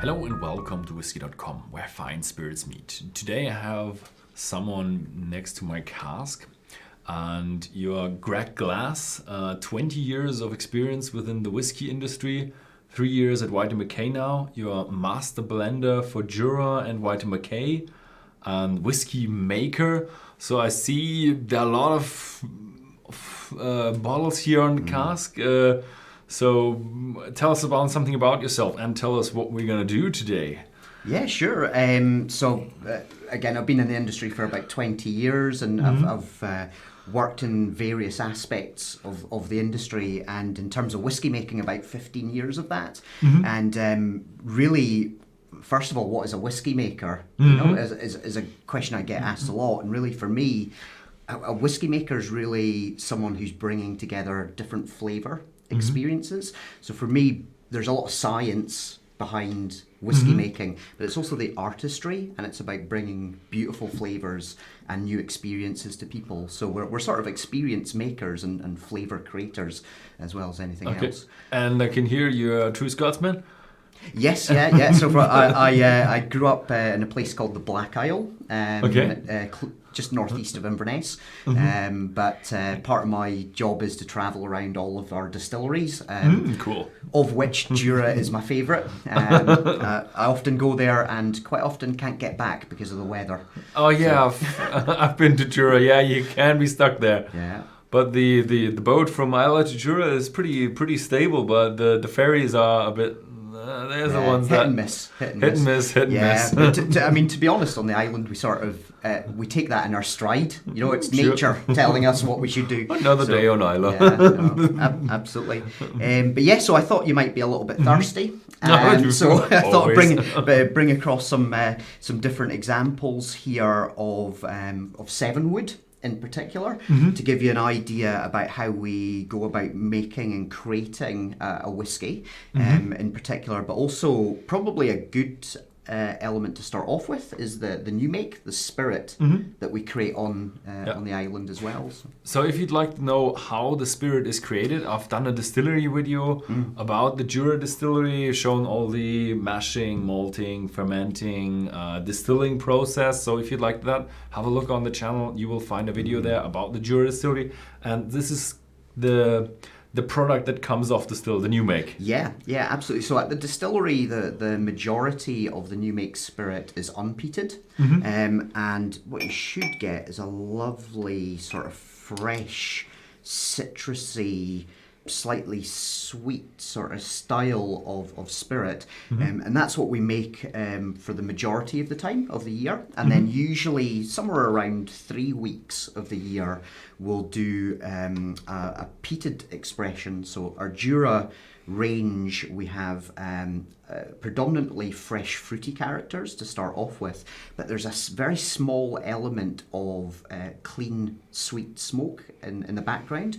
Hello and welcome to Whisky.com, where fine spirits meet. Today I have someone next to my cask, and you're Gregg Glass, 20 years of experience within the whiskey industry, 3 years at White & McKay now. You're master blender for Jura and White & McKay, and whiskey maker. So I see there are a lot of bottles here on the cask. So tell us something about yourself and tell us what we're going to do today. Yeah, sure. Again, I've been in the industry for about 20 years and I've worked in various aspects of the industry, and in terms of whiskey making, about 15 years of that. And really, first of all, what is a whiskey maker? You know, is a question I get asked a lot. And really, for me, a whiskey maker is really someone who's bringing together different flavour experiences. So for me, there's a lot of science behind whiskey making, but it's also the artistry, and it's about bringing beautiful flavours and new experiences to people. So we're sort of experience makers and flavour creators as well as anything else. And I can hear you're a true Scotsman? Yes, yeah. So I grew up in a place called the Black Isle, just northeast of Inverness. But part of my job is to travel around all of our distilleries, Cool. of which Jura is my favourite. I often go there and quite often can't get back because of the weather. Oh yeah, I've been to Jura. Yeah, you can be stuck there. Yeah. But the boat from Isla to Jura is pretty stable, but the ferries are a bit. There's the ones hit that and miss. hit and miss. But to be honest, on the island, we sort of we take that in our stride. You know, it's nature telling us what we should do. Another day on Isla. Absolutely. But yeah, so I thought you might be a little bit thirsty, so I thought I'd bring across some different examples here of Seven Wood in particular, to give you an idea about how we go about making and creating a whiskey in particular, but also probably a good element to start off with is the new make, the spirit that we create on the island as well. So if you'd like to know how the spirit is created, I've done a distillery video about the Jura distillery, shown all the mashing, malting, fermenting, distilling process. So if you'd like that, have a look on the channel. You will find a video there about the Jura distillery, and this is the product that comes off the still, the new make. Yeah, absolutely. So at the distillery, the majority of the new make spirit is unpeated, and what you should get is a lovely sort of fresh, citrusy, slightly sweet sort of style of spirit, and that's what we make for the majority of the time of the year. And then usually somewhere around 3 weeks of the year we'll do a peated expression. So our Jura range, we have predominantly fresh fruity characters to start off with, but there's a very small element of clean sweet smoke in the background,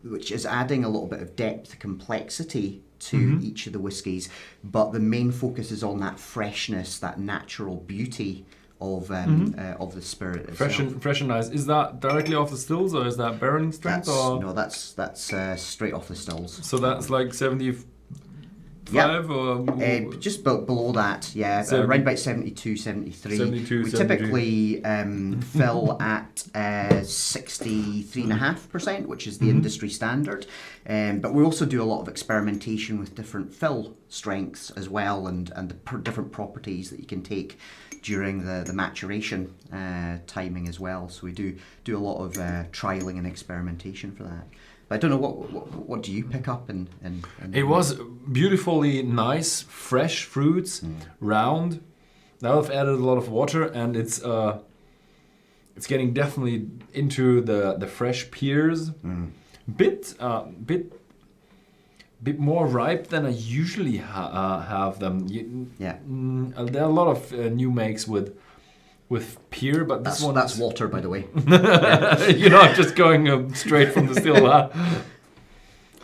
which is adding a little bit of depth, complexity to each of the whiskies. But the main focus is on that freshness, that natural beauty of the spirit itself. Fresh and nice. Is that directly off the stills, or is that barrelling strength? No, that's straight off the stills. So that's like 75 or just below that, around about 72, 73. We typically fill at 63.5%, which is the industry standard. But we also do a lot of experimentation with different fill strengths as well, and the different properties that you can take during the maturation timing as well. So we do a lot of trialing and experimentation for that. I don't know, what do you pick up in It was beautifully nice, fresh fruits, round. Now I've added a lot of water, and it's getting definitely into the fresh pears. Bit more ripe than I usually have them. There are a lot of new makes with pear, but that's water, by the way. You're not just going straight from the still. I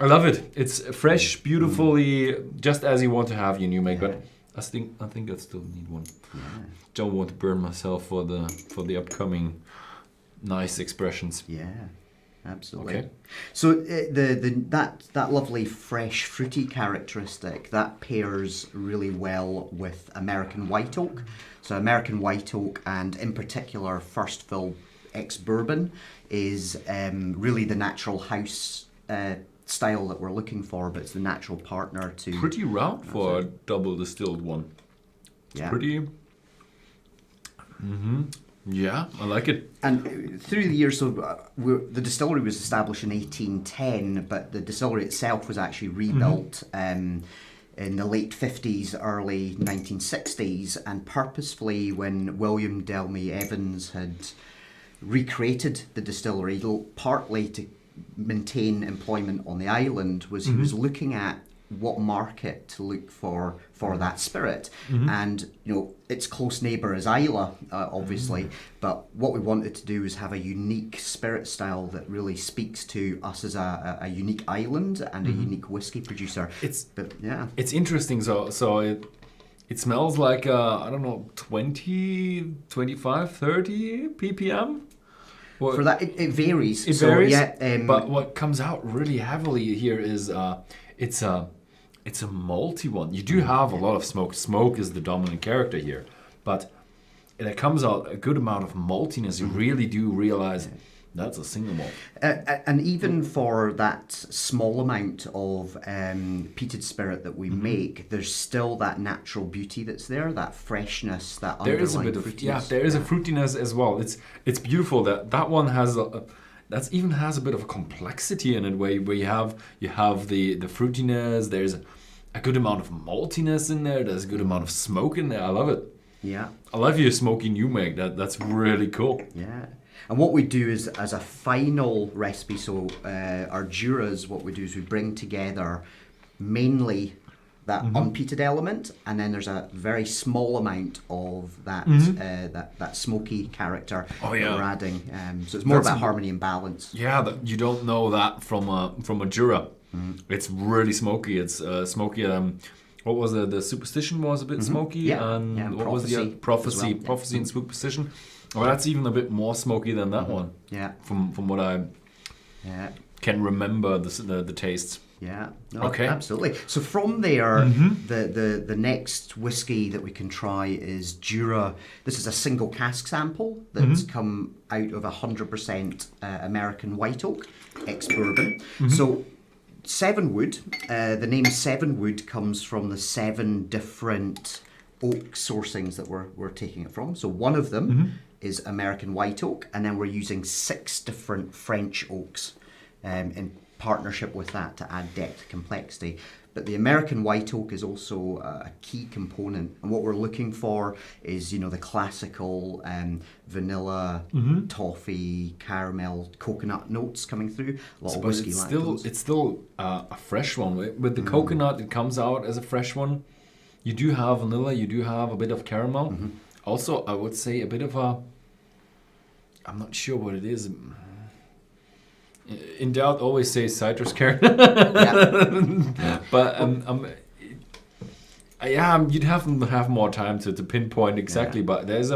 love it. It's fresh, beautifully, just as you want to have your new make. But I think I still need one. Don't want to burn myself for the upcoming nice expressions. Absolutely. Okay. So that lovely fresh fruity characteristic that pairs really well with American white oak. So American white oak, and in particular first fill ex-bourbon, is really the natural house style that we're looking for, but it's the natural partner to. Pretty round for a double distilled one. It's pretty. Yeah, I like it. And through the years, so the distillery was established in 1810, but the distillery itself was actually rebuilt in the late 50s, early 1960s, and purposefully when William Delmy Evans had recreated the distillery, partly to maintain employment on the island, was he was looking at what market to look for that spirit. And its close neighbour is Islay, obviously, but what we wanted to do is have a unique spirit style that really speaks to us as a unique island and a unique whiskey producer. It's interesting. So it smells like I don't know, 20, 25, 30 ppm. For that, it varies. It varies. Yeah, but what comes out really heavily here is it's a malty one. You do have a lot of smoke. Smoke is the dominant character here, but it comes out a good amount of maltiness. You really do realize that's a single malt. And even for that small amount of peated spirit that we make, there's still that natural beauty that's there, that freshness, that there is a bit of fruitiness. There is a fruitiness as well. It's beautiful that one has that even has a bit of a complexity in it, where you have the fruitiness. There's a good amount of maltiness in there. There's a good amount of smoke in there. I love it. Yeah, I love your smoky new make. That's really cool. Yeah. And what we do is, as a final recipe, so our Juras, what we do is we bring together mainly that unpeated element, and then there's a very small amount of that that smoky character that we're adding. So it's more about harmony and balance. Yeah, you don't know that from a Jura. It's really smoky. It's smoky. What was the superstition was a bit smoky, and what was the prophecy? Well. Prophecy and superstition. Well, that's even a bit more smoky than that one. Yeah. From what I can remember the tastes. Yeah. No, okay. Absolutely. So from there, the next whiskey that we can try is Jura. This is a single cask sample that's come out of 100% American white oak, ex-bourbon. So Seven Wood, the name Seven Wood comes from the 7 different oak sourcings that we're taking it from. So one of them is American white oak, and then we're using 6 different French oaks in partnership with that to add depth, complexity. But the American white oak is also a key component, and what we're looking for is the classical vanilla, toffee, caramel, coconut notes coming through. A lot of whiskey lactose. It's still a fresh one. With the coconut, it comes out as a fresh one. You do have vanilla, you do have a bit of caramel. Also, I would say a bit of I'm not sure what it is. In doubt, always say citrus caramel. But you'd have to have more time to pinpoint exactly. But there's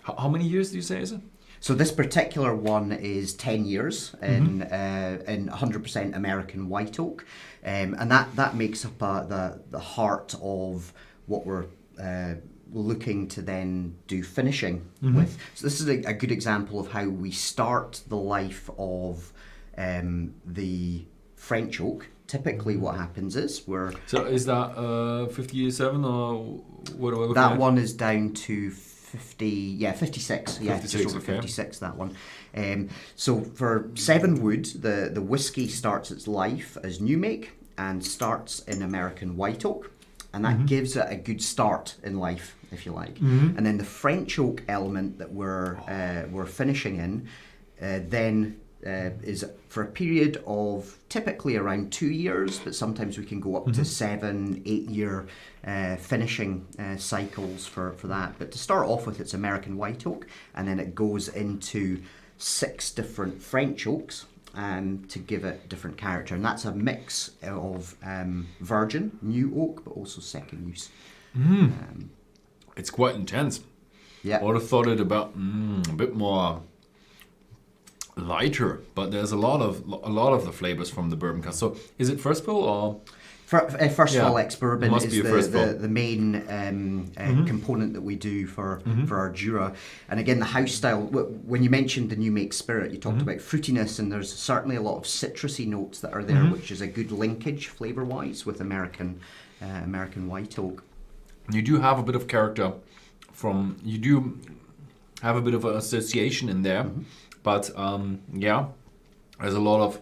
how many years do you say is it? So this particular one is 10 years in 100% American white oak, and that makes up the heart of what we're looking to then do finishing with. So this is a good example of how we start the life of the French oak. Typically what happens is So is that 57 or what are we looking that at? one is down to 56. Yeah, 56, just over 56, that one. So for Seven Wood, the whiskey starts its life as new make and starts in American white oak. And that gives it a good start in life, if you like. And then the French oak element that we're finishing in then is for a period of typically around 2 years, but sometimes we can go up to 7, 8 year finishing cycles for that. But to start off with, it's American white oak, and then it goes into 6 different French oaks to give it different character. And that's a mix of virgin, new oak, but also second use. It's quite intense. Yeah. I would have thought it about a bit more lighter, but there's a lot of the flavors from the bourbon cask. So is it first fill or? First fill ex-bourbon Must is be a first fill. the main component that we do for our Jura. And again, the house style, when you mentioned the new make spirit, you talked about fruitiness, and there's certainly a lot of citrusy notes that are there, which is a good linkage flavour-wise with American white oak. You do have a bit of character you do have a bit of an association in there, but there's a lot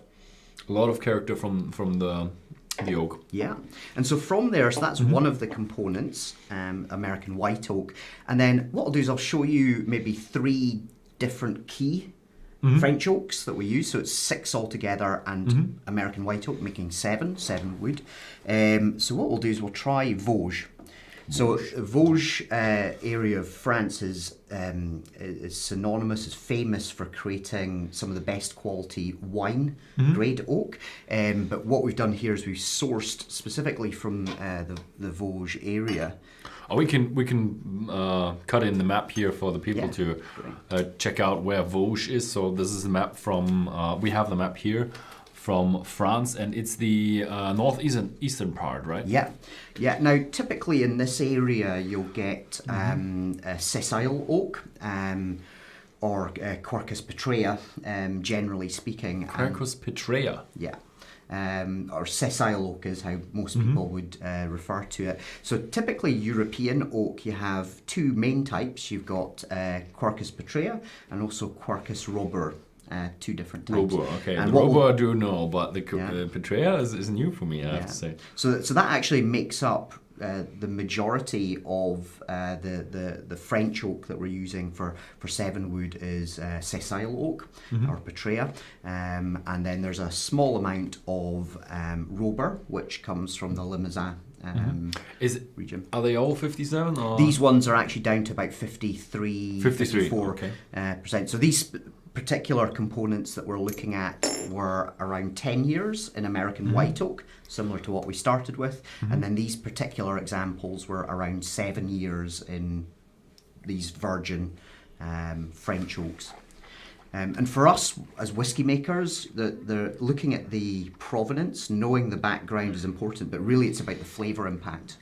of character from the oak. Yeah, and so from there, so that's one of the components, American white oak. And then what I'll do is I'll show you maybe 3 different key French oaks that we use. So it's 6 altogether, and American white oak making 7 wood. So what we'll do is we'll try Vosges. So Vosges area of France is synonymous, is famous for creating some of the best quality wine grade oak. But what we've done here is we've sourced specifically from the Vosges area. Oh, we can cut in the map here for the people to check out where Vosges is. So this is the map from, we have the map here from France, and it's the northeastern part, right? Yeah. Now, typically in this area, you'll get sessile oak or Quercus petraea, generally speaking. Quercus petraea. Yeah. Or sessile oak is how most people would refer to it. So typically European oak, you have 2 main types. You've got Quercus petraea and also Quercus robur. 2 different types. Robur, okay. And the robur I do know, but the petraea is new for me, I have to say. So that actually makes up the majority of the French oak that we're using for 7 wood is sessile oak or petraea, and then there's a small amount of robur, which comes from the Limousin region. Are they all 57? Or? These ones are actually down to about 54%. Okay. So these particular components that we're looking at were around 10 years in American white oak, similar to what we started with, and then these particular examples were around 7 years in these virgin French oaks. And for us as whiskey makers, they're looking at the provenance, knowing the background is important, but really it's about the flavour impact.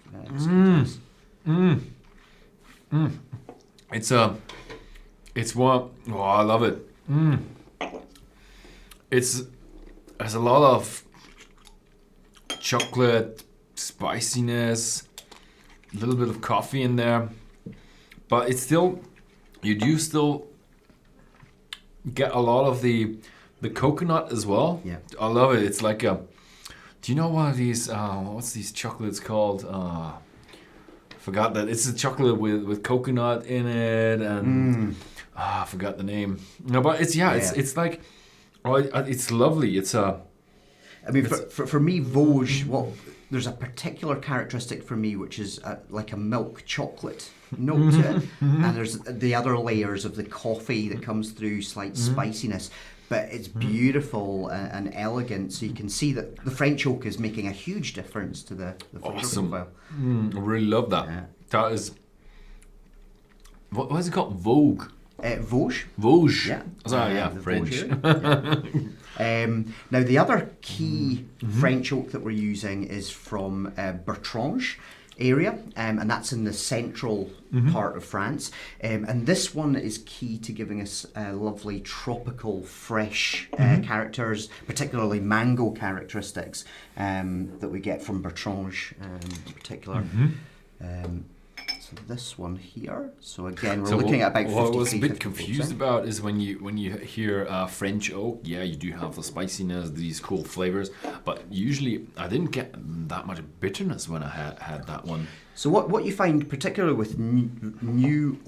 It's what, I love it. There's a lot of chocolate, spiciness, a little bit of coffee in there, but it's still, you do still get a lot of the coconut as well. Yeah, I love it. It's like do you know one of these? What's these chocolates called? Forgot that it's a chocolate with coconut in it, and I forgot the name. No, but it's like, it's lovely. It's a. I mean, for me, Vosges, there's a particular characteristic for me, which is like a milk chocolate note to it, and there's the other layers of the coffee that comes through, slight spiciness, but it's beautiful and elegant. So you can see that the French oak is making a huge difference to the awesome profile. I really love that. Yeah. That is. What is it called? Vogue. Vosges. Vosges. Yeah. French. Now the other key French oak that we're using is from Bertrange area, and that's in the central part of France. And this one is key to giving us lovely tropical, fresh characters, particularly mango characteristics that we get from Bertrange in particular. So this one here. So again, we're looking at about 53. What I was a bit confused about is when you hear French oak, yeah, you do have the spiciness, these cool flavors, but usually I didn't get that much bitterness when I had that one. So what you find, particularly with new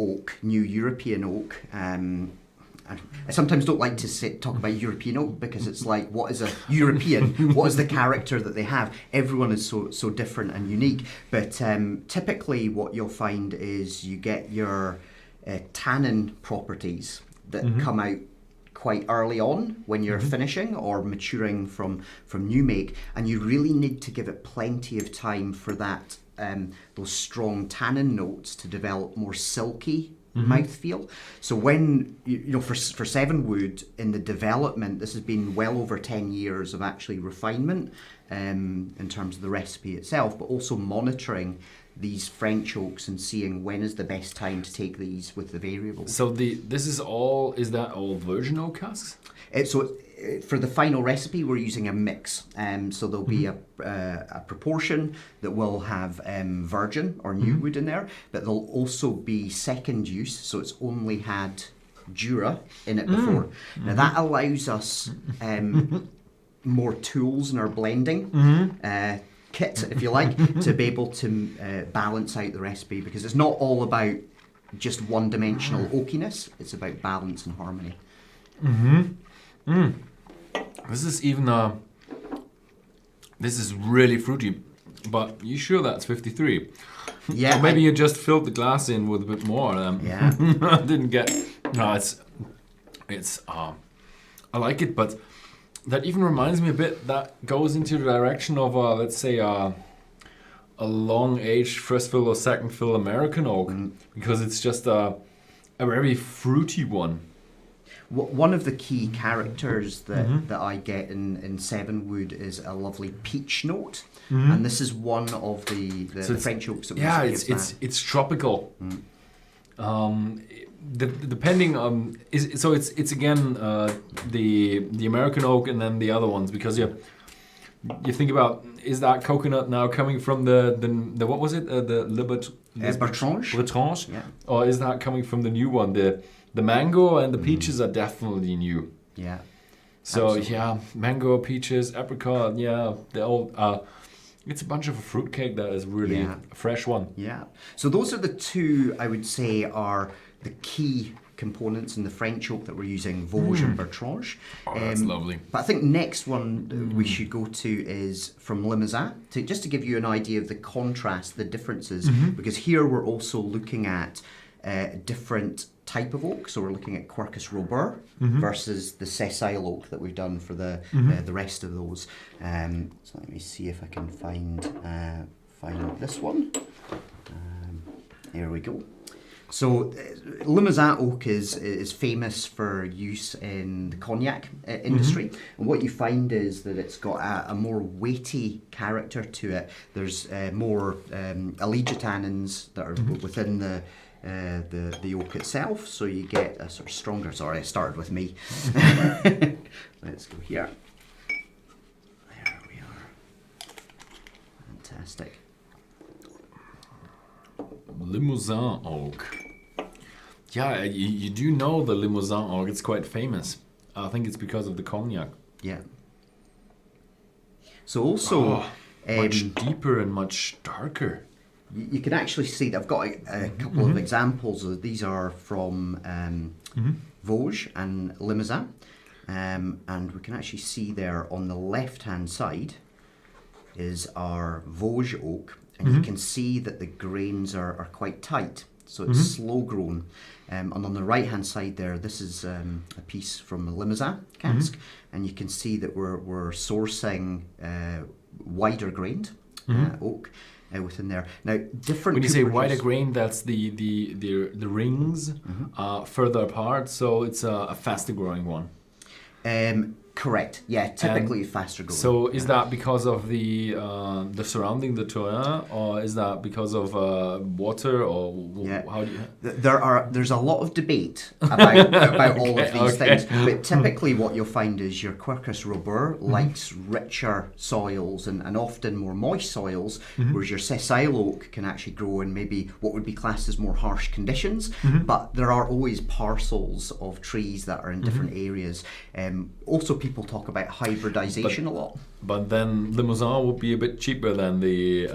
European oak, I sometimes don't like to talk about European oak because it's like, what is a European? What is the character that they have? Everyone is so different and unique. But typically what you'll find is you get your tannin properties that come out quite early on when you're finishing or maturing from new make, and you really need to give it plenty of time for that those strong tannin notes to develop more silky mouthfeel. So when, for Seven Wood, in the development, this has been well over 10 years of actually refinement in terms of the recipe itself, but also monitoring these French oaks and seeing when is the best time to take these with the variables. So is that all virgin oak casks? For the final recipe, we're using a mix. So there'll be a proportion that will have virgin or new wood in there, but there'll also be second use, so it's only had Jura in it before. Now that allows us more tools in our blending kit, if you like, to be able to balance out the recipe, because it's not all about just one-dimensional oakiness, it's about balance and harmony. This is this is really fruity, but you sure that's 53? Yeah. Or maybe you just filled the glass in with a bit more. Yeah. I didn't get. No, I like it, but that even reminds me a bit. That goes into the direction of let's say a long-aged first fill or second fill American oak, because it's just a very fruity one. One of the key characters that I get in Seven Wood is a lovely peach note, and this is one of the French oaks that we it's tropical. Depending on it's again the American oak and then the other ones, because you think about, is that coconut now coming from the what was it, the Bertrange, yeah, or is that coming from the new one, the mango and the peaches are definitely new. Yeah. So Absolutely. yeah, mango, peaches, apricot, yeah, they all. It's a bunch of a fruitcake that is really a fresh one. Yeah. So those are the two, I would say, are the key components in the French oak that we're using, Vosges and Bertrange. Oh, that's lovely. But I think next one we should go to is from Limousin, just to give you an idea of the contrast, the differences, because here we're also looking at different type of oak. So we're looking at Quercus robur versus the sessile oak that we've done for the rest of those. So let me see if I can find this one. Here we go. So Limousin oak is famous for use in the cognac industry, and what you find is that it's got a more weighty character to it. There's more allegitannins that are within the oak itself, so you get a sort of stronger. Sorry, I started with me. Let's go here. There we are. Fantastic. Limousin oak. Yeah, you do know the Limousin oak. It's quite famous. I think it's because of the cognac. Yeah. So also much deeper and much darker. You can actually see that I've got a couple of examples. These are from Vosges and Limousin, and we can actually see there on the left-hand side is our Vosges oak, and you can see that the grains are quite tight, so it's slow grown. And on the right-hand side there, this is a piece from a Limousin cask, and you can see that we're sourcing wider grained oak. Within there now, different. When you say wider grain, that's the rings further apart, so it's a faster growing one. Correct. Yeah, typically faster growing. So is that because of the surrounding the terrain, or is that because of water, or how do you? There's a lot of debate about all of these things, but typically what you'll find is your Quercus robur likes richer soils and often more moist soils, whereas your sessile oak can actually grow in maybe what would be classed as more harsh conditions. But there are always parcels of trees that are in different areas. Also, people talk about hybridization a lot. But then Limousin would be a bit cheaper than the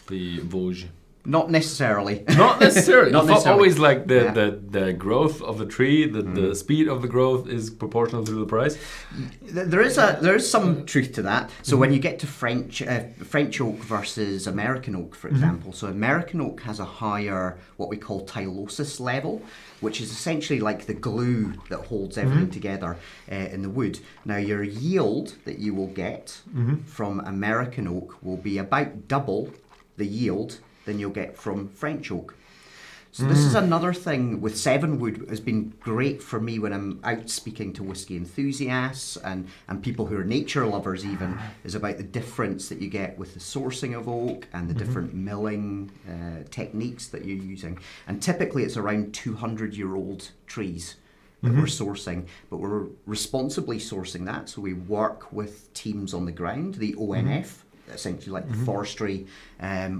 Vosges. Not necessarily. Not necessarily. Not I thought necessarily. always like the growth of the tree, the speed of the growth is proportional to the price. There is some truth to that. So when you get to French oak versus American oak, for example, so American oak has a higher what we call tylosis level, which is essentially like the glue that holds everything together in the wood. Now your yield that you will get from American oak will be about double the yield than you'll get from French oak. So this is another thing with Seven Wood has been great for me when I'm out speaking to whiskey enthusiasts and people who are nature lovers even, is about the difference that you get with the sourcing of oak and the different milling techniques that you're using. And typically it's around 200-year-old trees that we're sourcing, but we're responsibly sourcing that. So we work with teams on the ground, the ONF, essentially like the forestry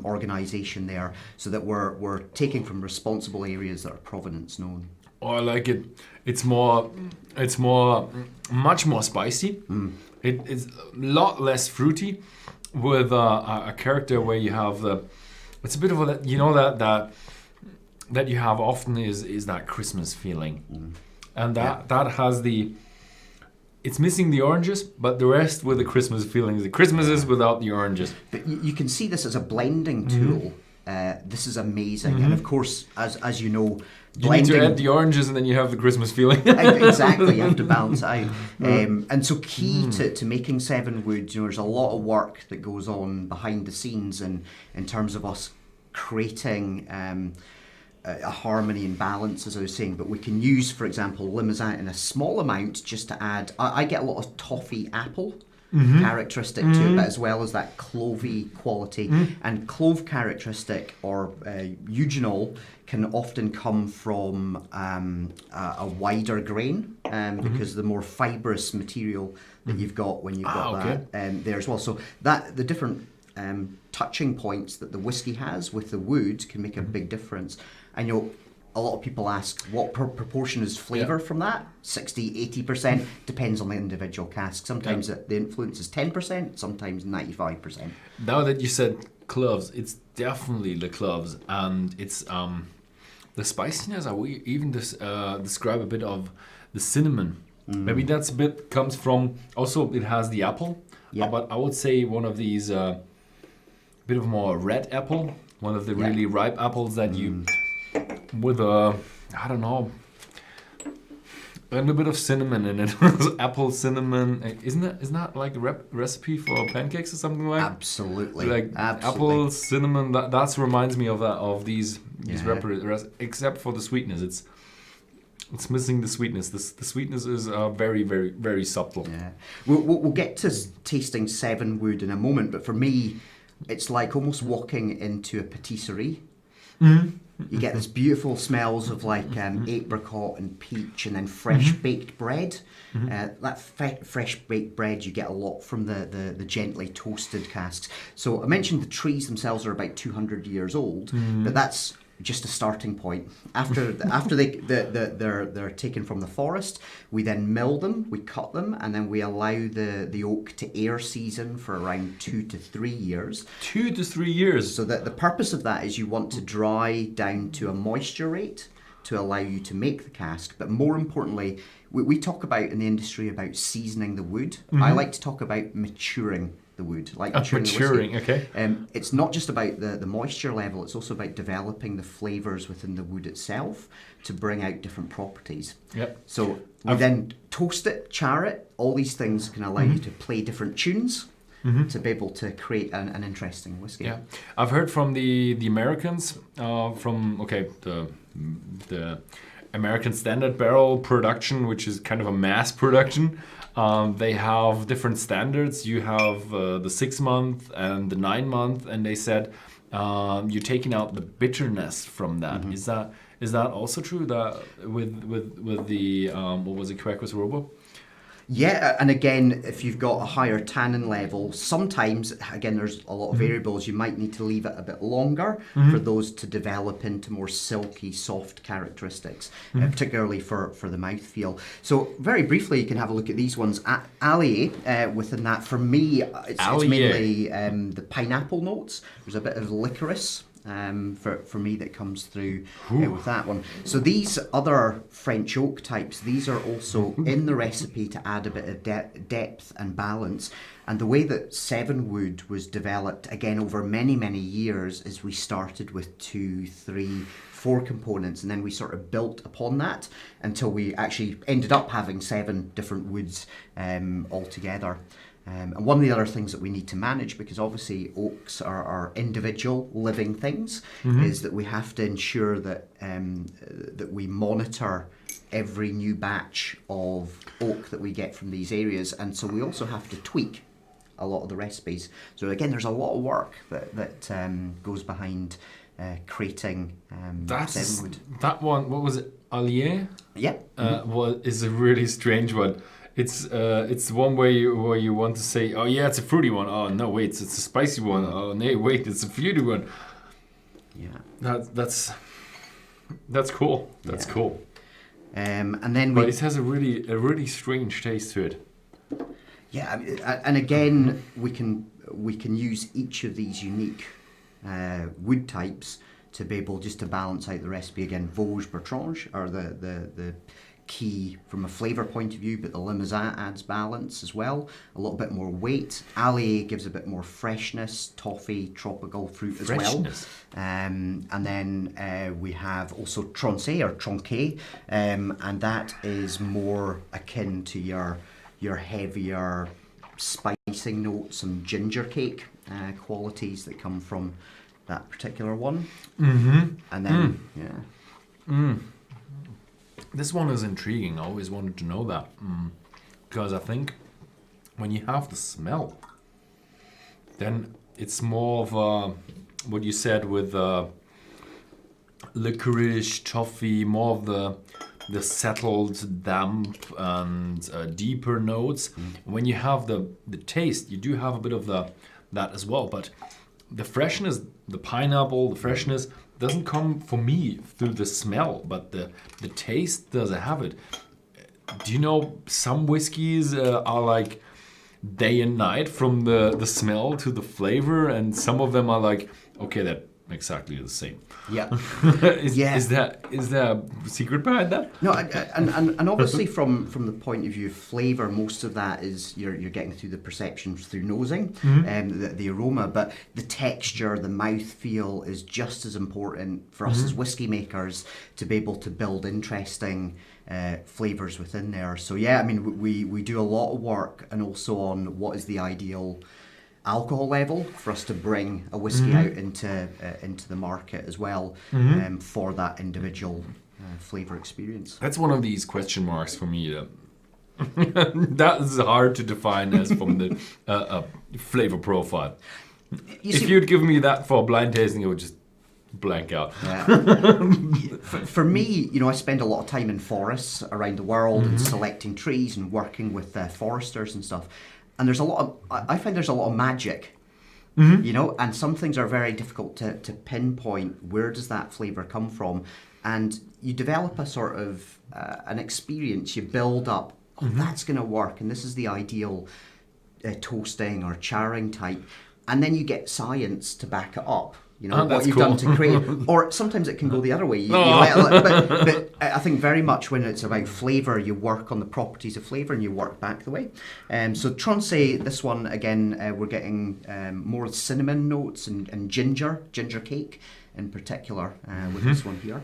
organisation there, so that we're taking from responsible areas that are provenance known. Oh, I like it. It's much more spicy. It's a lot less fruity, with a character where you have it's a bit of a, that you have often is that Christmas feeling, and that has it's missing the oranges, but the rest with the Christmas feelings. The Christmas is without the oranges. But you can see this as a blending tool. This is amazing. And of course, as you know, blending... You need to add the oranges and then you have the Christmas feeling. Exactly, you have to balance it out. And so key to making Seven Wood, there's a lot of work that goes on behind the scenes in terms of us creating... a harmony and balance, as I was saying, but we can use, for example, limousin in a small amount just to add. I get a lot of toffee apple characteristic to it, but as well as that clovey quality. And clove characteristic or eugenol can often come from a wider grain because the more fibrous material that you've got when you've got that there as well. So that the different touching points that the whiskey has with the wood can make a big difference. And a lot of people ask what proportion is flavour from that. 60, 80%, depends on the individual cask. Sometimes the influence is 10%, sometimes 95%. Now that you said cloves, it's definitely the cloves, and it's the spiciness. I will even describe a bit of the cinnamon. Maybe that's a bit comes from, also it has the apple, but I would say one of these bit of more red apple, one of the really ripe apples that you... with I don't know, a little bit of cinnamon in it. Apple cinnamon, isn't that like the recipe for pancakes or something like? Absolutely, like apple cinnamon. That reminds me of these except for the sweetness. It's missing the sweetness. The sweetness is very, very, very subtle. Yeah, we'll get to tasting Seven Wood in a moment, but for me, it's like almost walking into a patisserie. You get this beautiful smells of like apricot and peach, and then fresh baked bread. That fresh baked bread you get a lot from the gently toasted casks. So I mentioned the trees themselves are about 200 years old, but that's just a starting point. After they're taken from the forest, we then mill them, we cut them, and then we allow the oak to air season for around 2 to 3 years. 2 to 3 years. So that the purpose of that is you want to dry down to a moisture rate to allow you to make the cask. But more importantly, we talk about in the industry about seasoning the wood. I like to talk about maturing the wood, like maturing. Okay. It's not just about the moisture level, it's also about developing the flavours within the wood itself to bring out different properties. Yep. So we then toast it, char it, all these things can allow you to play different tunes to be able to create an interesting whiskey. Yeah, I've heard from the Americans, the American Standard Barrel production, which is kind of a mass production. They have different standards. You have the 6 month and the 9 month, and they said you're taking out the bitterness from that. Is that also true that with the what was it, Quercus Robo? Yeah, and again, if you've got a higher tannin level, sometimes, again, there's a lot of variables. You might need to leave it a bit longer for those to develop into more silky, soft characteristics, particularly for the mouthfeel. So very briefly, you can have a look at these ones. Allier, within that, for me, it's mainly the pineapple notes. There's a bit of licorice. For me that comes through with that one. So these other French oak types, these are also in the recipe to add a bit of depth and balance. And the way that Seven Wood was developed, again, over many, many years, is we started with 2, 3, 4 components, and then we sort of built upon that until we actually ended up having 7 different woods altogether. And one of the other things that we need to manage, because obviously oaks are individual living things, is that we have to ensure that that we monitor every new batch of oak that we get from these areas, and so we also have to tweak a lot of the recipes. So again, there's a lot of work that goes behind creating Seven Wood. That one, what was it? Allier? Yeah. Is a really strange one. It's the one where you want to say, oh yeah, it's a fruity one. Oh no, wait, it's a spicy one. Oh no, wait, it's a fruity one. Yeah. That's cool. That's cool. And then but it has a really strange taste to it. Yeah, and again, we can use each of these unique wood types to be able just to balance out the recipe. Again, Vosges Bertrange are the key from a flavour point of view, but the Limousin adds balance as well, a little bit more weight. Allier gives a bit more freshness, toffee, tropical fruit as well. And then we have also Tronchet or Tronquet, and that is more akin to your heavier spicing notes and ginger cake qualities that come from that particular one. And then, This one is intriguing. I always wanted to know that. Because I think when you have the smell, then it's more of what you said with licorice, toffee, more of the settled, damp and deeper notes. When you have the taste, you do have a bit of that as well. But the freshness, the pineapple, the freshness doesn't come for me through the smell, but the taste does have it. Do you know some whiskeys are like day and night from the smell to the flavor, and some of them are like, okay, that exactly the same. Yeah. Is there a secret behind that? No, and obviously from the point of view of flavour, most of that is you're getting through the perception through nosing, the aroma, but the texture, the mouthfeel is just as important for us as whiskey makers to be able to build interesting flavours within there. So yeah, I mean we do a lot of work and also on what is the ideal alcohol level for us to bring a whiskey out into the market as well, for that individual flavour experience. That's one of these question marks for me. That is hard to define as from the flavour profile. If you'd give me that for blind tasting, it would just blank out. Yeah. For me, I spend a lot of time in forests around the world and selecting trees and working with foresters and stuff. And I find there's a lot of magic, and some things are very difficult to pinpoint. Where does that flavour come from? And you develop a sort of an experience, you build up, that's going to work, and this is the ideal toasting or charring type. And then you get science to back it up. What you've done to create, or sometimes it can go the other way. But I think very much when it's about flavour, you work on the properties of flavour and you work back the way. So Tronchet, this one again, we're getting more cinnamon notes and ginger cake in particular with this one here.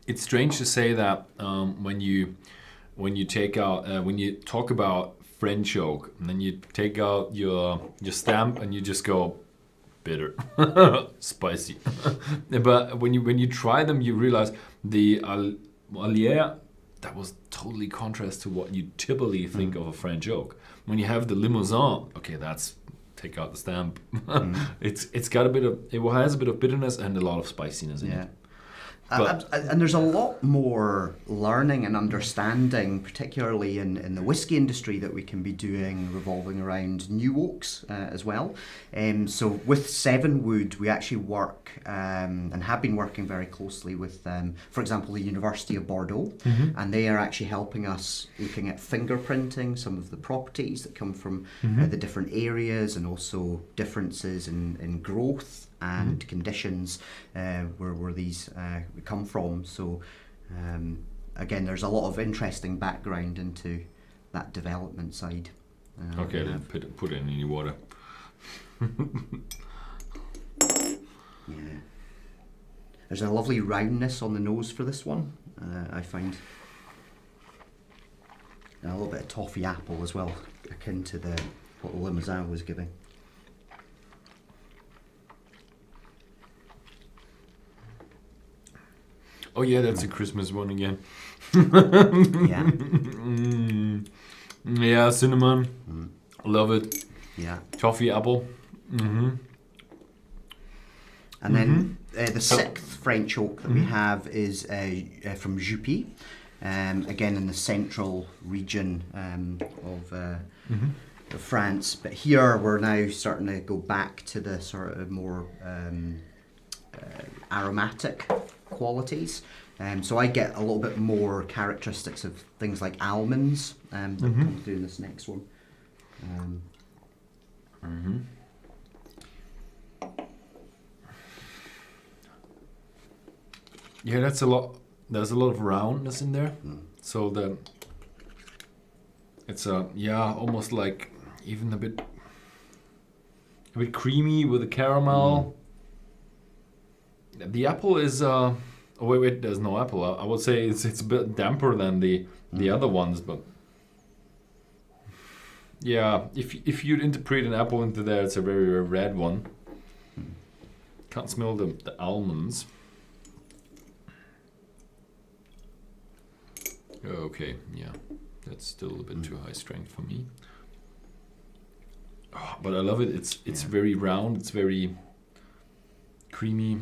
It's strange to say that when you take out when you talk about French oak, and then you take out your stamp and you just go bitter, spicy. But when you try them, you realize the Allier, that was totally contrast to what you typically think of a French oak. When you have the Limousin, okay, that's take out the stamp. It has a bit of bitterness and a lot of spiciness in it. And there's a lot more learning and understanding, particularly in the whiskey industry, that we can be doing revolving around new oaks as well. So with Seven Wood, we actually work and have been working very closely with, for example, the University of Bordeaux, and they are actually helping us looking at fingerprinting some of the properties that come from the different areas, and also differences in growth and conditions where these come from. So again, there's a lot of interesting background into that development side. Okay, then put it in any water. Yeah. There's a lovely roundness on the nose for this one, I find. And a little bit of toffee apple as well, akin to what the Limousin was giving. Oh yeah, that's a Christmas one again. Yeah. Yeah, cinnamon. Love it. Yeah. Toffee apple. And then the sixth French oak that we have is from Juppy, again in the central region of France. But here we're now starting to go back to the sort of more aromatic qualities. So I get a little bit more characteristics of things like almonds that come through in this next one. Yeah, that's a lot. There's a lot of roundness in there. So it's almost like even a bit creamy with the caramel. The apple is oh wait, there's no apple. I would say it's a bit damper than the other ones, but yeah, if you'd interpret an apple into there, it's a very, very red one. Can't smell the almonds. Okay, yeah, that's still a bit too high strength for me. Oh, but I love it. It's very round. It's very creamy.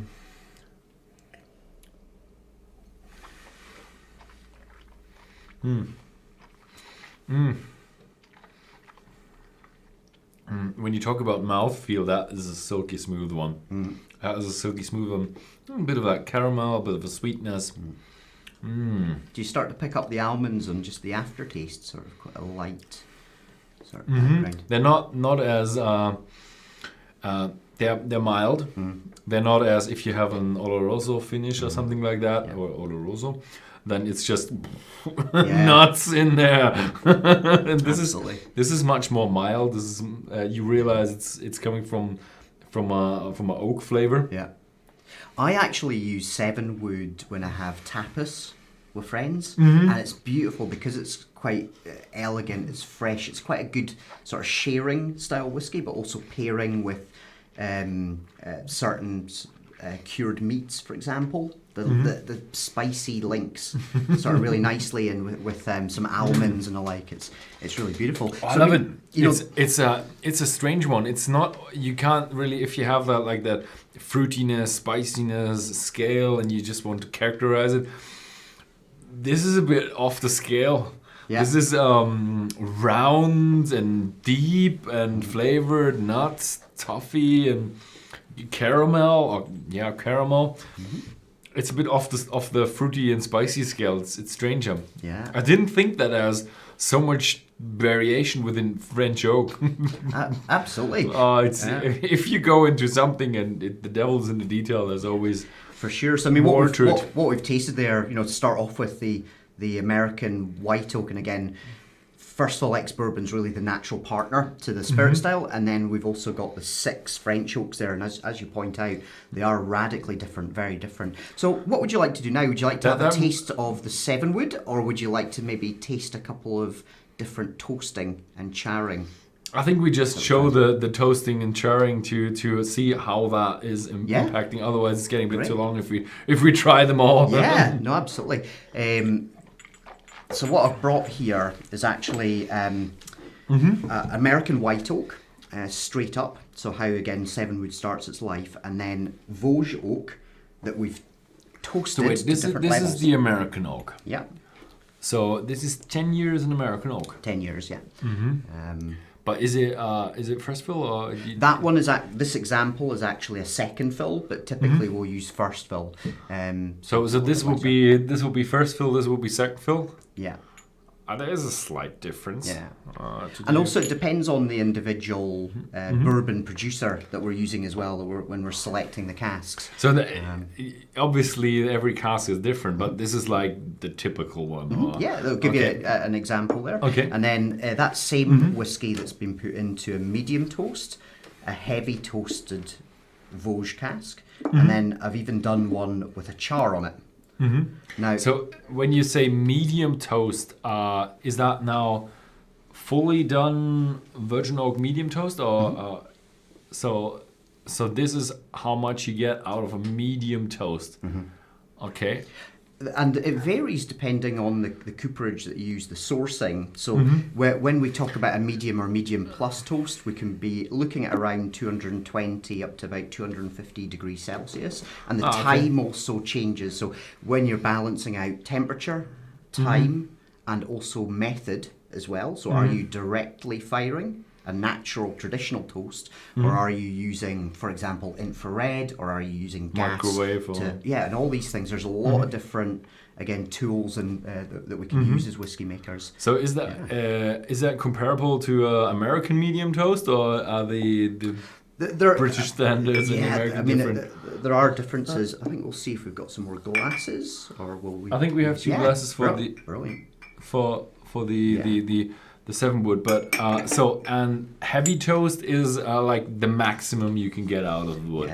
When you talk about mouthfeel, that is a silky smooth one. That is a silky smooth one. A bit of that caramel, a bit of a sweetness. Do you start to pick up the almonds and just the aftertaste, sort of quite a light sort of background? They're not as they're mild. They're not as if you have an oloroso finish or something like that, or oloroso. Then it's just nuts in there. And this is much more mild. This is you realize it's coming from an oak flavor. Yeah. I actually use 7 Wood when I have tapas with friends, and it's beautiful because it's quite elegant, it's fresh, it's quite a good sort of sharing style whiskey, but also pairing with certain cured meats, for example. The spicy links sort of really nicely in with some almonds and the like. It's really beautiful. I love it. It's a strange one. It's not, you can't really, if you have that like that fruitiness, spiciness scale and you just want to characterize it, this is a bit off the scale. Yeah. This is round and deep and flavored nuts, toffee and caramel. It's a bit off the fruity and spicy scale. It's stranger. Yeah. I didn't think that there's so much variation within French oak. Absolutely. If you go into something and the devil's in the detail, there's always for sure. So I mean, what we've tasted there, to start off with the American white oak, and again, first of all, ex-bourbon's really the natural partner to the spirit style, and then we've also got the 6 French oaks there, and as you point out, they are radically different, very different. So what would you like to do now? Would you like to have a taste of the 7 Wood, or would you like to maybe taste a couple of different toasting and charring? I think we just show the toasting and charring to see how that is impacting. Otherwise, it's getting a bit too long if we try them all. Yeah, no, absolutely. So what I've brought here is actually American white oak, straight up. So how, again, 7 Wood starts its life. And then Vosges oak that we've toasted to different levels. This is the American oak. Yeah. So this is 10 years in American oak. 10 years, yeah. But is it first fill or? That one is this example is actually a second fill, but typically we'll use first fill. So this will be first fill. This will be second fill. Yeah. There is a slight difference. Yeah. And also it depends on the individual bourbon producer that we're using as well when we're selecting the casks. So obviously every cask is different, but this is like the typical one. Yeah, they'll give you an example there. Okay. And then that same whiskey that's been put into a medium toast a heavy toasted Vosges cask, and then I've even done one with a char on it. Now, So when you say medium toast, is that now fully done virgin oak medium toast, or so this is how much you get out of a medium toast? Okay. and it varies depending on the cooperage that you use, the sourcing. So when we talk about a medium or medium plus toast, we can be looking at around 220 up to about 250 degrees Celsius. And the time also changes. So when you're balancing out temperature, time, and also method as well. So are you directly firing a natural traditional toast, or are you using, for example, infrared, or are you using gas? Microwave And all these things. There's a lot of different, again, tools and that we can use as whiskey makers. So is that comparable to American medium toast, or are the British standards and American different? There are differences. I think we'll see if we've got some more glasses, or will we? I think we have two glasses for brilliant. for the 7 Wood, but and heavy toast is like the maximum you can get out of the wood.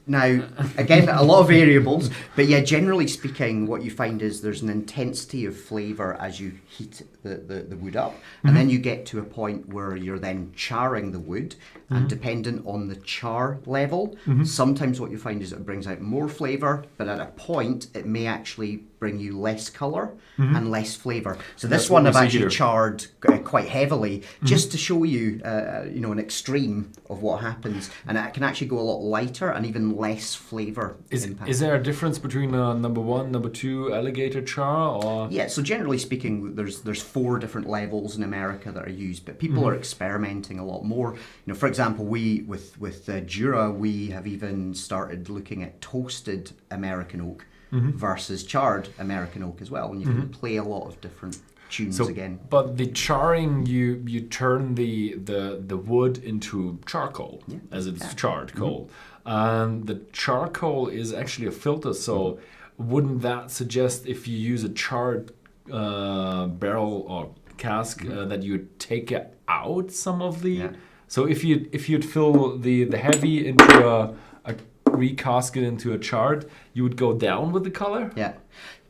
Now, again, a lot of variables, but yeah, generally speaking, what you find is there's an intensity of flavour as you heat the wood up, and then you get to a point where you're then charring the wood, and dependent on the char level, sometimes what you find is it brings out more flavour, but at a point it may actually bring you less colour and less flavour. So this one I've actually charred quite heavily, just to show you, an extreme of what happens, and it can actually go a lot lighter and even less flavour. Is there a difference between number 1, number 2 alligator char, or? Yeah, so generally speaking, there's 4 different levels in America that are used, but people are experimenting a lot more. For example, we with Jura, we have even started looking at toasted American oak versus charred American oak as well, and you can play a lot of different tunes again. But the charring, you turn the wood into charcoal, as it's charred coal. And the charcoal is actually a filter, so wouldn't that suggest if you use a charred barrel or cask that you would take out some of the... So if you'd fill the heavy into a recasket into a charred, you would go down with the color? Yeah.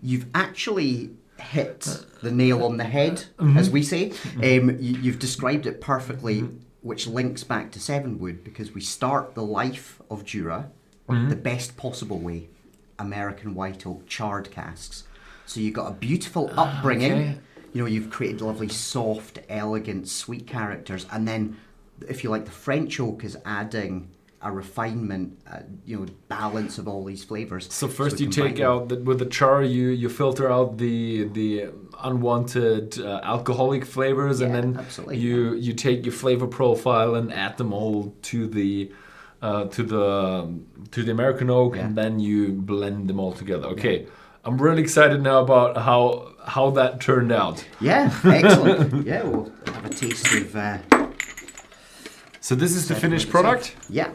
You've actually hit the nail on the head, as we say. You've described it perfectly, which links back to 7 Wood, because we start the life of Jura the best possible way, American white oak charred casks. So you've got a beautiful upbringing. Okay. You've created lovely, soft, elegant, sweet characters, and then, if you like, the French oak is adding a refinement, balance of all these flavors. So first you take out with the char, you filter out the unwanted alcoholic flavors, and then you take your flavor profile and add them all to the American oak, and then you blend them all together. Okay, I'm really excited now about how that turned out. Yeah, excellent. Yeah, we'll have a taste of. So this is the finished product? Yeah.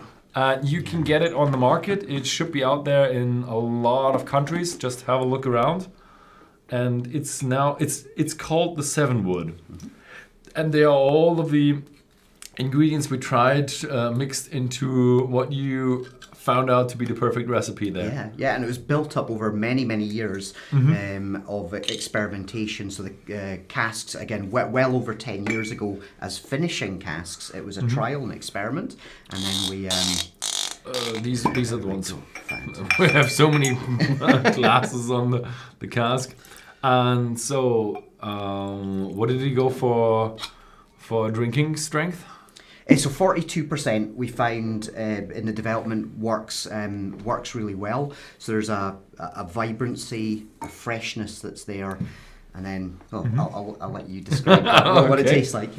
You can get it on the market. It should be out there in a lot of countries. Just have a look around. And it's called the 7 Wood. And they are all of the ingredients we tried mixed into what you found out to be the perfect recipe there. Yeah, and it was built up over many, many years of experimentation. So the casks, again, well over 10 years ago, as finishing casks, it was a trial and experiment, and then we... these are the ones. We have so many glasses on the cask. And so, what did he go for drinking strength? So 42% we found in the development works really well. So there's a vibrancy, a freshness that's there, and then I'll let you describe what it tastes like.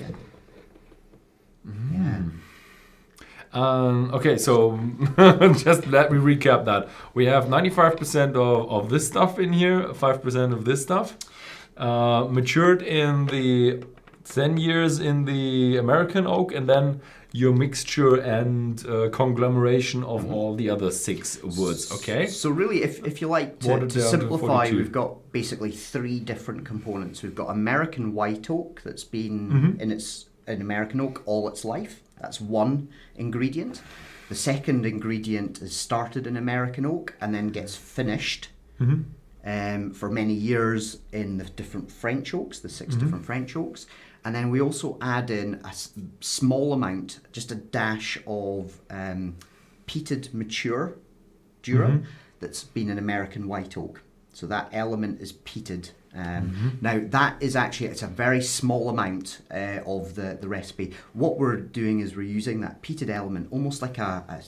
Okay, so just let me recap that. We have 95% of this stuff in here, 5% of this stuff, matured in the 10 years in the American oak, and then your mixture and conglomeration of all the other 6 woods, okay? So really, if you like to simplify, we've got basically 3 different components. We've got American white oak that's been in American oak all its life, That's one ingredient. The second ingredient is started in American oak and then gets finished for many years in the different French oaks, the 6 different French oaks. And then we also add in a small amount, just a dash of peated mature Jura that's been an American white oak. So that element is peated. Now that is actually, it's a very small amount of the recipe. What we're doing is we're using that peated element almost like a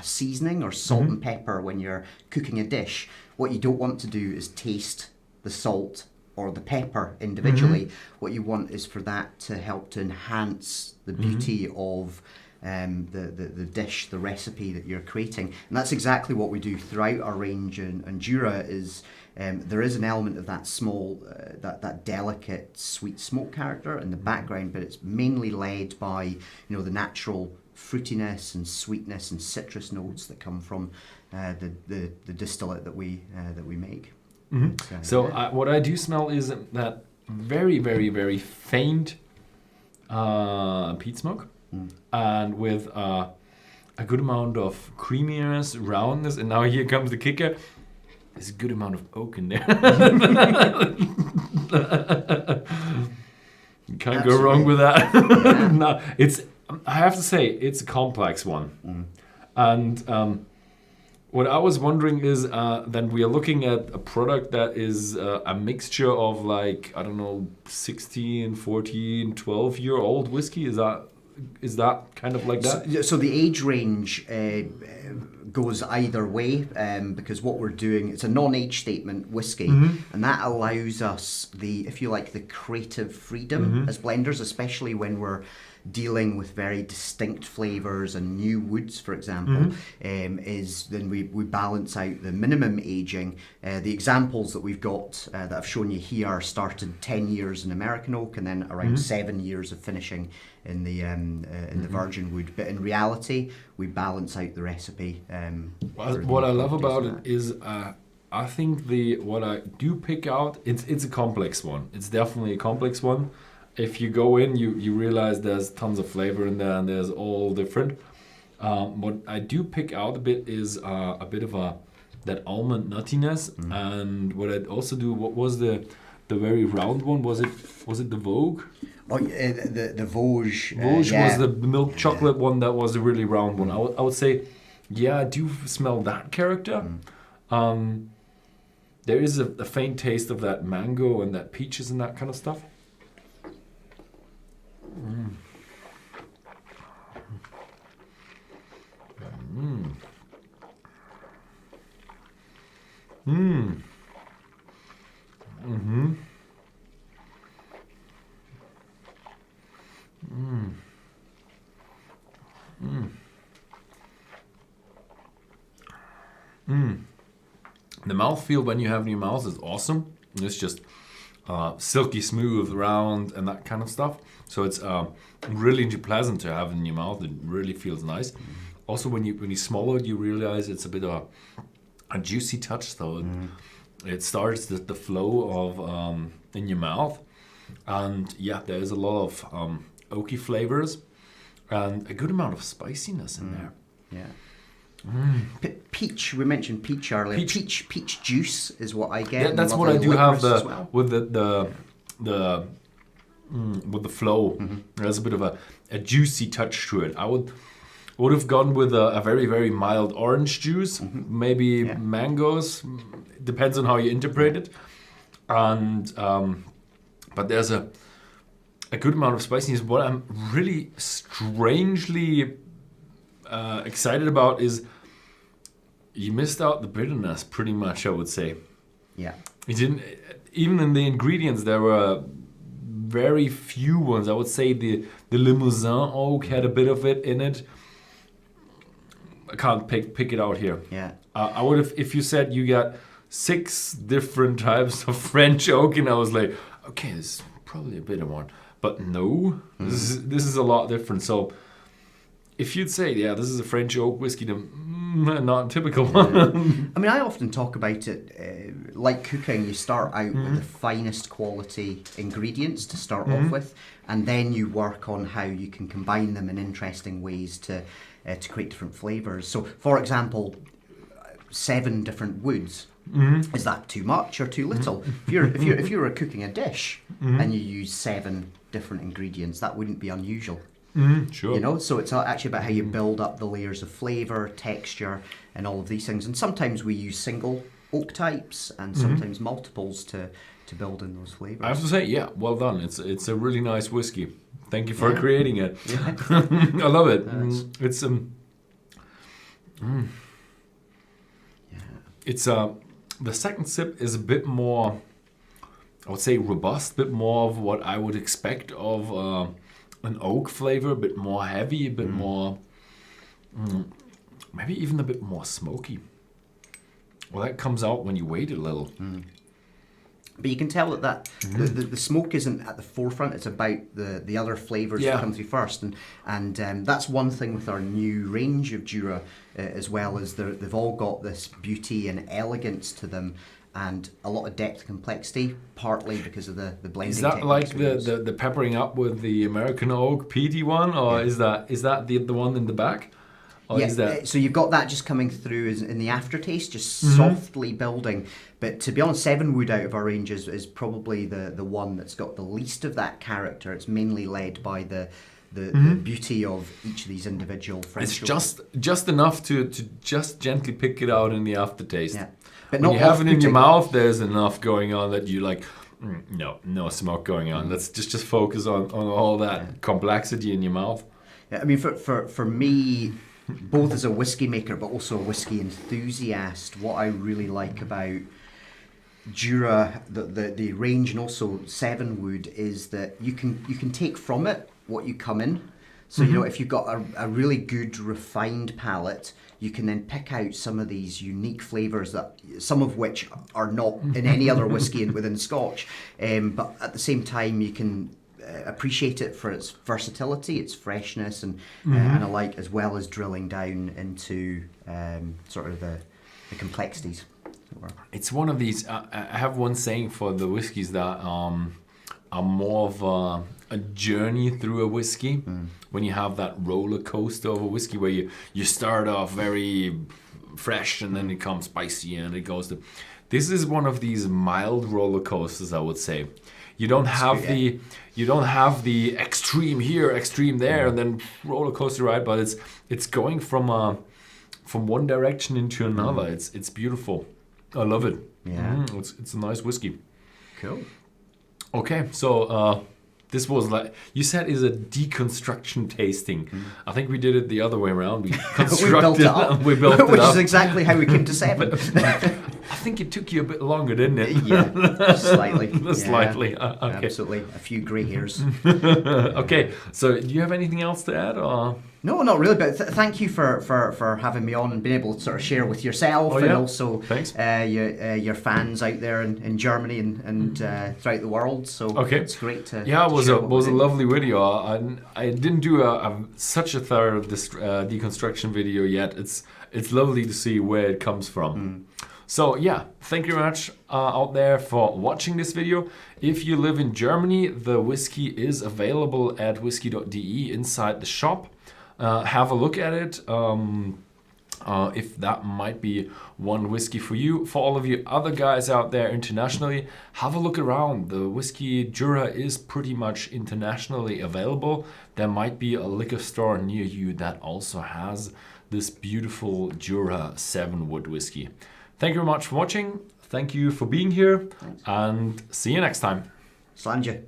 seasoning or salt and pepper when you're cooking a dish. What you don't want to do is taste the salt or the pepper individually. What you want is for that to help to enhance the beauty of the dish, the recipe that you're creating. And that's exactly what we do throughout our range. And Jura is, there is an element of that small, that delicate sweet smoke character in the background, but it's mainly led by, the natural fruitiness and sweetness and citrus notes that come from the distillate that we make. So what I do smell is that very, very, very faint peat smoke, and with a good amount of creaminess, roundness, and now here comes the kicker. There's a good amount of oak in there. You can't go wrong with that. No, I have to say, it's a complex one. And what I was wondering is that we are looking at a product that is a mixture of 16, 14, 12-year-old whiskey. Is that kind of like that? So the age range goes either way because what we're doing, it's a non-age statement whiskey, and that allows us the creative freedom as blenders, especially when we're dealing with very distinct flavors and new woods, for example, is then we balance out the minimum aging. The examples that we've got that I've shown you here started 10 years in American oak and then around 7 years of finishing in the virgin wood. But in reality, we balance out the recipe. What I love about it is I think what I do pick out, it's a complex one. It's definitely a complex one. If you go in, you realize there's tons of flavor in there and there's all different. What I do pick out a bit is a bit of that almond nuttiness, and what I'd also do. What was the very round one? Was it the Vogue? Oh, the Vosges. Vosges was the milk chocolate one that was a really round one. I would say, I do smell that character. There is a faint taste of that mango and that peaches and that kind of stuff. The mouthfeel when you have it in your mouth is awesome. It's just silky smooth, round, and that kind of stuff. So it's really pleasant to have in your mouth. It really feels nice. Also, when you swallow it, you realize it's a bit of a juicy touch. So it starts the flow of in your mouth, and there is a lot of oaky flavors and a good amount of spiciness in there. Peach, we mentioned peach earlier. Peach juice is what I get. That's what I do have with the flow. There's a bit of a juicy touch to it. I would have gone with a very, very mild orange juice, maybe mangoes. Depends on how you interpret it. And but there's a good amount of spiciness. What I'm really strangely excited about is you missed out the bitterness pretty much, I would say. Yeah. You didn't, even in the ingredients, there were very few ones. I would say the Limousin oak had a bit of it in it. I can't pick it out here. Yeah. I would have, if you said you got 6 different types of French oak, and I was like, okay, this is probably a bitter one. But no, this is a lot different. So if you'd say, this is a French oak whiskey, then not a typical one. I mean, I often talk about it like cooking. You start out with the finest quality ingredients to start off with, and then you work on how you can combine them in interesting ways to create different flavors. So, for example, 7 different woods. Is that too much or too little? If you were cooking a dish and you use 7 different ingredients, that wouldn't be unusual. Sure. You know, so it's actually about how you build up the layers of flavor, texture, and all of these things. And sometimes we use single oak types, and sometimes multiples to build in those flavors. I have to say, yeah, well done. It's a really nice whiskey. Thank you for creating it. Yeah. I love it. It's It's the second sip is a bit more, I would say, robust, a bit more of what I would expect of an oak flavor, a bit more heavy, a bit more, maybe even a bit more smoky. Well, that comes out when you wait a little. But you can tell that the smoke isn't at the forefront. It's about the other flavors that come through first, and that's one thing with our new range of Jura, as well as they've all got this beauty and elegance to them, and a lot of depth and complexity, partly because of the blending. Is that like the peppering up with the American oak peaty one, or is that the one in the back? So you've got that just coming through in the aftertaste, just softly building. But to be honest, 7 Wood out of our range is probably the one that's got the least of that character. It's mainly led by the beauty of each of these individual French. It's just enough to just gently pick it out in the aftertaste. Yeah. But when you have it in your mouth, there's enough going on that you like. No smoke going on. Let's just focus on all that complexity in your mouth. Yeah, I mean, for me, both as a whiskey maker but also a whiskey enthusiast, what I really like about Jura, the range, and also 7 Wood, is that you can take from it what you come in. So you know, if you've got a really good refined palate, you can then pick out some of these unique flavours, that some of which are not in any other whiskey within Scotch, but at the same time you can appreciate it for its versatility, its freshness, and alike, as well as drilling down into sort of the complexities. It's one of these. I have one saying for the whiskies that are more of a journey through a whiskey. When you have that roller coaster of a whiskey, where you start off very fresh and then it comes spicy and it goes to. This is one of these mild roller coasters, I would say. You don't have the extreme here, extreme there, and then roller coaster ride. But it's going from one direction into another. It's beautiful. I love it. Yeah, it's a nice whiskey. Cool. Okay, so this was like you said is a deconstruction tasting. I think we did it the other way around. We constructed we built it up, which is exactly how we came to 7. I think it took you a bit longer, didn't it? Yeah, slightly. Slightly. Okay. Absolutely. A few grey hairs. Okay, so do you have anything else to add? Or? No, not really, but thank you for having me on and being able to sort of share with yourself and also your fans out there in Germany and throughout the world. So it's great to it was a lovely video. I didn't do such a thorough deconstruction video yet. It's lovely to see where it comes from. So yeah, thank you very much out there for watching this video. If you live in Germany, the whiskey is available at Whisky.de inside the shop. Have a look at it if that might be one whiskey for you. For all of you other guys out there internationally, have a look around. The whiskey Jura is pretty much internationally available. There might be a liquor store near you that also has this beautiful Jura 7 Wood whiskey. Thank you very much for watching. Thank you for being here. Thanks. And see you next time. Slàinte.